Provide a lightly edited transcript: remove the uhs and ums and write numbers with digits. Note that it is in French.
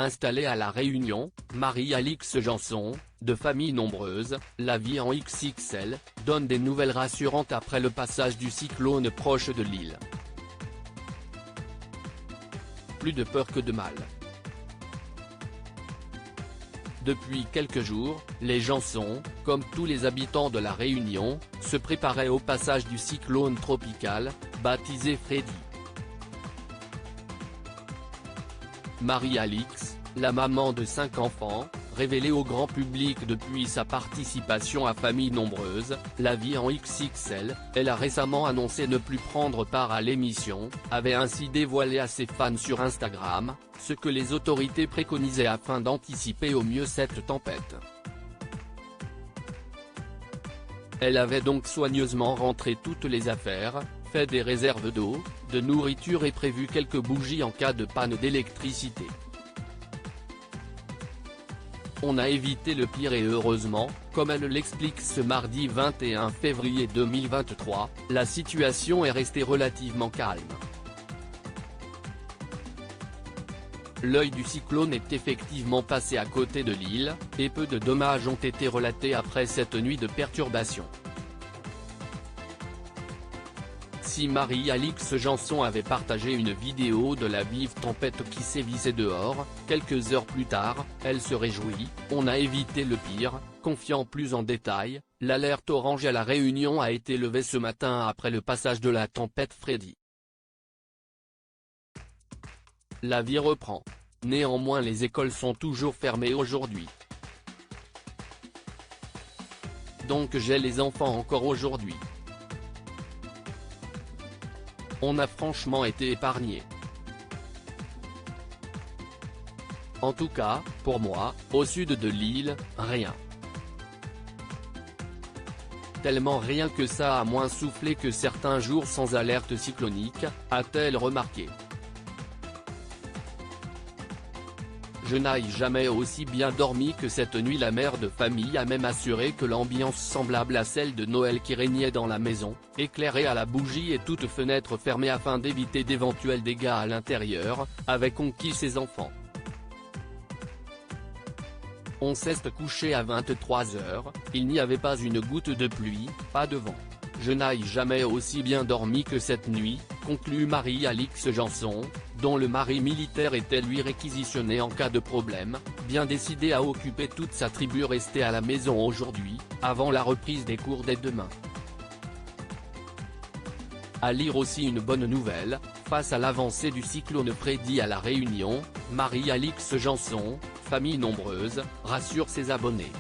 Installée à La Réunion, Marie-Alix Janson, de famille nombreuse, la vie en XXL, donne des nouvelles rassurantes après le passage du cyclone proche de l'île. Plus de peur que de mal. Depuis quelques jours, les Janson, comme tous les habitants de La Réunion, se préparaient au passage du cyclone tropical, baptisé Freddy. Marie-Alix, la maman de 5 enfants, révélée au grand public depuis sa participation à Famille Nombreuse, la vie en XXL, elle a récemment annoncé ne plus prendre part à l'émission, avait ainsi dévoilé à ses fans sur Instagram, ce que les autorités préconisaient afin d'anticiper au mieux cette tempête. Elle avait donc soigneusement rentré toutes les affaires, fait des réserves d'eau, de nourriture et prévu quelques bougies en cas de panne d'électricité. On a évité le pire et heureusement, comme elle l'explique ce mardi 21 février 2023, la situation est restée relativement calme. L'œil du cyclone est effectivement passé à côté de l'île, et peu de dommages ont été relatés après cette nuit de perturbation. Si Marie-Alix Janson avait partagé une vidéo de la vive tempête qui sévissait dehors, quelques heures plus tard, elle se réjouit, on a évité le pire, confiant plus en détail, l'alerte orange à La Réunion a été levée ce matin après le passage de la tempête Freddy. La vie reprend. Néanmoins les écoles sont toujours fermées aujourd'hui. Donc j'ai les enfants encore aujourd'hui. On a franchement été épargnés. En tout cas, pour moi, au sud de l'île, rien. Tellement rien que ça a moins soufflé que certains jours sans alerte cyclonique, a-t-elle remarqué. Je n'aille jamais aussi bien dormi que cette nuit. La mère de famille a même assuré que l'ambiance semblable à celle de Noël qui régnait dans la maison, éclairée à la bougie et toutes fenêtres fermées afin d'éviter d'éventuels dégâts à l'intérieur, avait conquis ses enfants. On s'est couché à 23h, il n'y avait pas une goutte de pluie, pas de vent. Je n'aille jamais aussi bien dormi que cette nuit, conclut Marie-Alix Janson, dont le mari militaire était lui réquisitionné en cas de problème, bien décidé à occuper toute sa tribu restée à la maison aujourd'hui, avant la reprise des cours dès demain. À lire aussi une bonne nouvelle, face à l'avancée du cyclone Freddy à La Réunion, Marie-Alix Janson, famille nombreuse, rassure ses abonnés.